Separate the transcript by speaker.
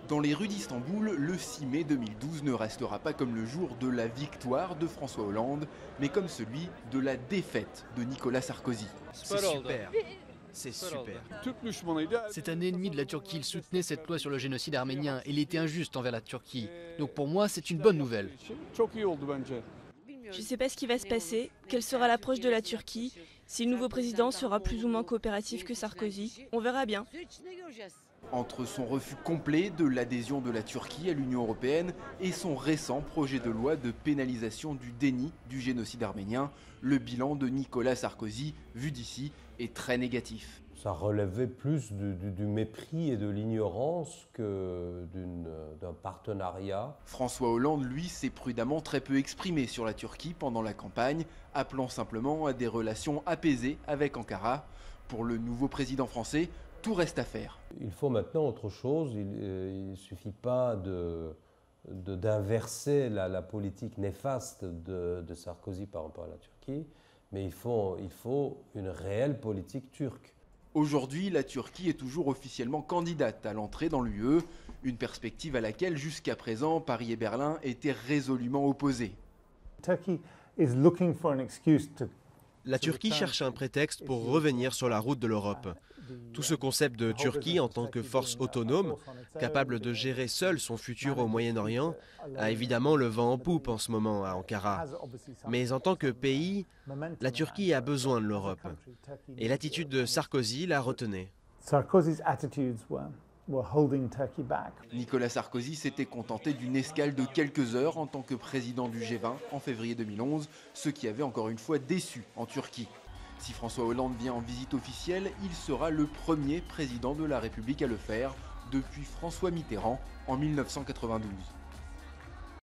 Speaker 1: Dans les rues d'Istanbul, le 6 mai 2012 ne restera pas comme le jour de la victoire de François Hollande, mais comme celui de la défaite de Nicolas Sarkozy.
Speaker 2: C'est super. C'est super.
Speaker 3: C'est un ennemi de la Turquie, il soutenait cette loi sur le génocide arménien et il était injuste envers la Turquie. Donc pour moi, c'est une bonne nouvelle.
Speaker 4: Je ne sais pas ce qui va se passer, quelle sera l'approche de la Turquie, si le nouveau président sera plus ou moins coopératif que Sarkozy, on verra bien.
Speaker 1: Entre son refus complet de l'adhésion de la Turquie à l'Union européenne et son récent projet de loi de pénalisation du déni du génocide arménien, le bilan de Nicolas Sarkozy, vu d'ici, est très négatif.
Speaker 5: Ça relevait plus du mépris et de l'ignorance que d'un partenariat.
Speaker 1: François Hollande, lui, s'est prudemment très peu exprimé sur la Turquie pendant la campagne, appelant simplement à des relations apaisées avec Ankara. Pour le nouveau président français, tout reste à faire.
Speaker 5: Il faut maintenant autre chose, il ne suffit pas d'inverser la politique néfaste de Sarkozy par rapport à la Turquie, mais il faut une réelle politique turque.
Speaker 1: Aujourd'hui, la Turquie est toujours officiellement candidate à l'entrée dans l'UE, une perspective à laquelle jusqu'à présent Paris et Berlin étaient résolument opposés.
Speaker 2: La Turquie cherche un prétexte pour revenir sur la route de l'Europe. Tout ce concept de Turquie en tant que force autonome, capable de gérer seule son futur au Moyen-Orient, a évidemment le vent en poupe en ce moment à Ankara. Mais en tant que pays, la Turquie a besoin de l'Europe. Et l'attitude de Sarkozy la retenait.
Speaker 1: Nicolas Sarkozy s'était contenté d'une escale de quelques heures en tant que président du G20 en février 2011, ce qui avait encore une fois déçu en Turquie. Si François Hollande vient en visite officielle, il sera le premier président de la République à le faire depuis François Mitterrand en 1992.